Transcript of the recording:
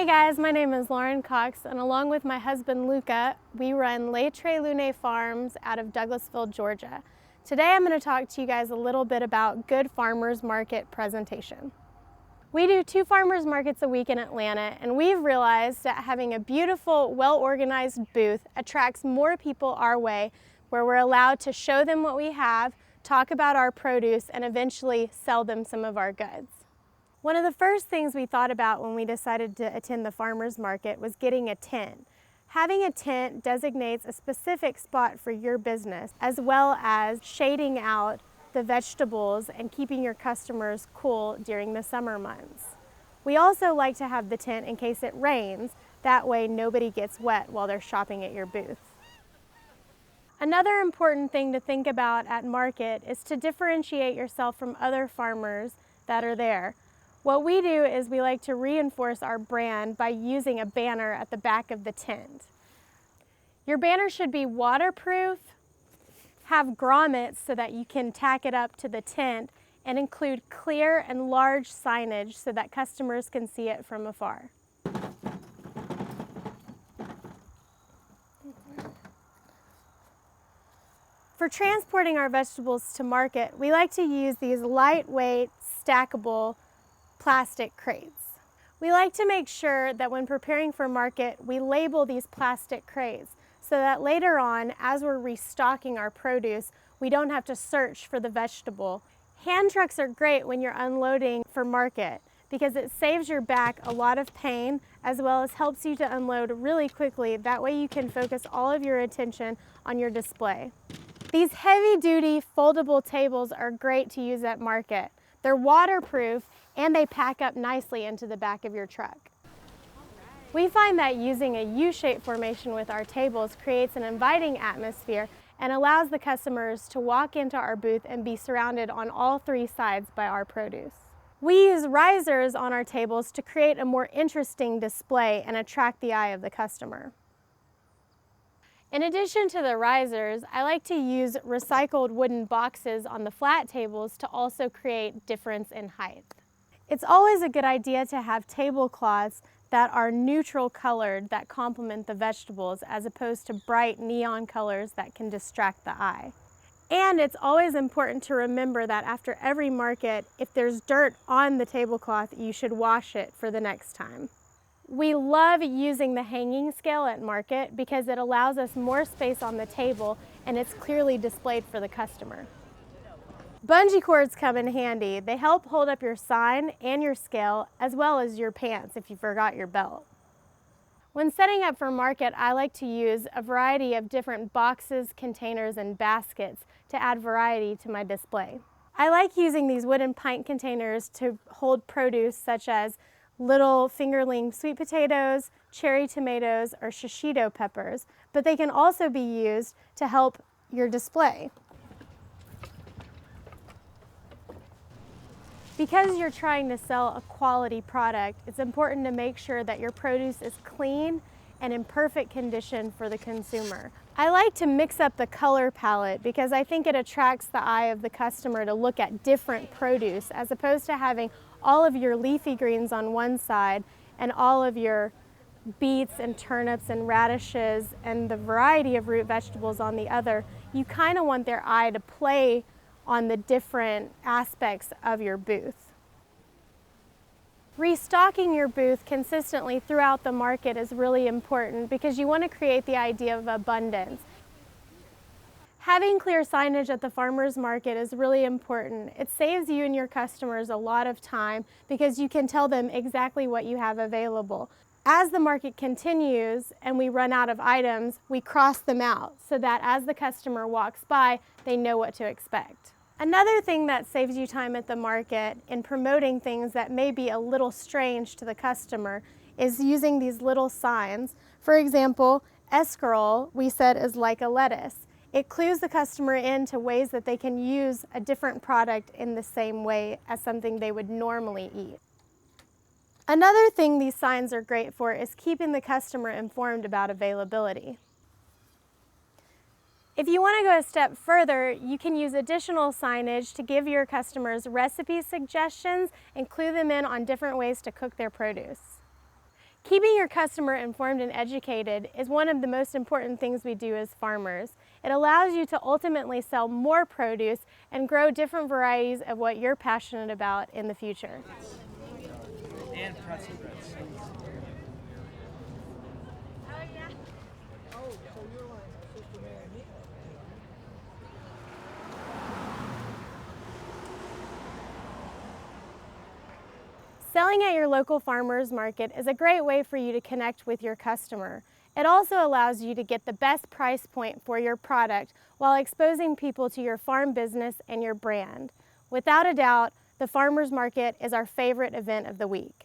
Hey guys, my name is Lauren Cox, and along with my husband Luca, we run Les Tres Lunes Farms out of Douglasville, Georgia. Today I'm going to talk to you guys a little bit about good farmers market presentation. We do 2 farmers markets a week in Atlanta, and we've realized that having a beautiful, well-organized booth attracts more people our way, where we're allowed to show them what we have, talk about our produce, and eventually sell them some of our goods. One of the first things we thought about when we decided to attend the farmers market was getting a tent. Having a tent designates a specific spot for your business, as well as shading out the vegetables and keeping your customers cool during the summer months. We also like to have the tent in case it rains. That way nobody gets wet while they're shopping at your booth. Another important thing to think about at market is to differentiate yourself from other farmers that are there. What we do is we like to reinforce our brand by using a banner at the back of the tent. Your banner should be waterproof, have grommets so that you can tack it up to the tent, and include clear and large signage so that customers can see it from afar. For transporting our vegetables to market, we like to use these lightweight, stackable plastic crates. We like to make sure that when preparing for market, we label these plastic crates so that later on, as we're restocking our produce, we don't have to search for the vegetable. Hand trucks are great when you're unloading for market because it saves your back a lot of pain, as well as helps you to unload really quickly. That way you can focus all of your attention on your display. These heavy-duty foldable tables are great to use at market. They're waterproof and they pack up nicely into the back of your truck. We find that using a U-shaped formation with our tables creates an inviting atmosphere and allows the customers to walk into our booth and be surrounded on all 3 sides by our produce. We use risers on our tables to create a more interesting display and attract the eye of the customer. In addition to the risers, I like to use recycled wooden boxes on the flat tables to also create difference in height. It's always a good idea to have tablecloths that are neutral colored that complement the vegetables, as opposed to bright neon colors that can distract the eye. And it's always important to remember that after every market, if there's dirt on the tablecloth, you should wash it for the next time. We love using the hanging scale at market because it allows us more space on the table and it's clearly displayed for the customer. Bungee cords come in handy. They help hold up your sign and your scale, as well as your pants if you forgot your belt. When setting up for market, I like to use a variety of different boxes, containers, and baskets to add variety to my display. I like using these wooden pint containers to hold produce such as little fingerling sweet potatoes, cherry tomatoes, or shishito peppers, but they can also be used to help your display. Because you're trying to sell a quality product, it's important to make sure that your produce is clean and in perfect condition for the consumer. I like to mix up the color palette because I think it attracts the eye of the customer to look at different produce, as opposed to having all of your leafy greens on one side and all of your beets and turnips and radishes and the variety of root vegetables on the other. You kind of want their eye to play on the different aspects of your booth. Restocking your booth consistently throughout the market is really important because you want to create the idea of abundance. Having clear signage at the farmers market is really important. It saves you and your customers a lot of time because you can tell them exactly what you have available. As the market continues and we run out of items, we cross them out so that as the customer walks by, they know what to expect. Another thing that saves you time at the market in promoting things that may be a little strange to the customer is using these little signs. For example, escarole, we said, is like a lettuce. It clues the customer into ways that they can use a different product in the same way as something they would normally eat. Another thing these signs are great for is keeping the customer informed about availability. If you want to go a step further, you can use additional signage to give your customers recipe suggestions and clue them in on different ways to cook their produce. Keeping your customer informed and educated is one of the most important things we do as farmers. It allows you to ultimately sell more produce and grow different varieties of what you're passionate about in the future. And pretzel breads. Selling at your local farmers market is a great way for you to connect with your customer. It also allows you to get the best price point for your product while exposing people to your farm business and your brand. Without a doubt, the farmers market is our favorite event of the week.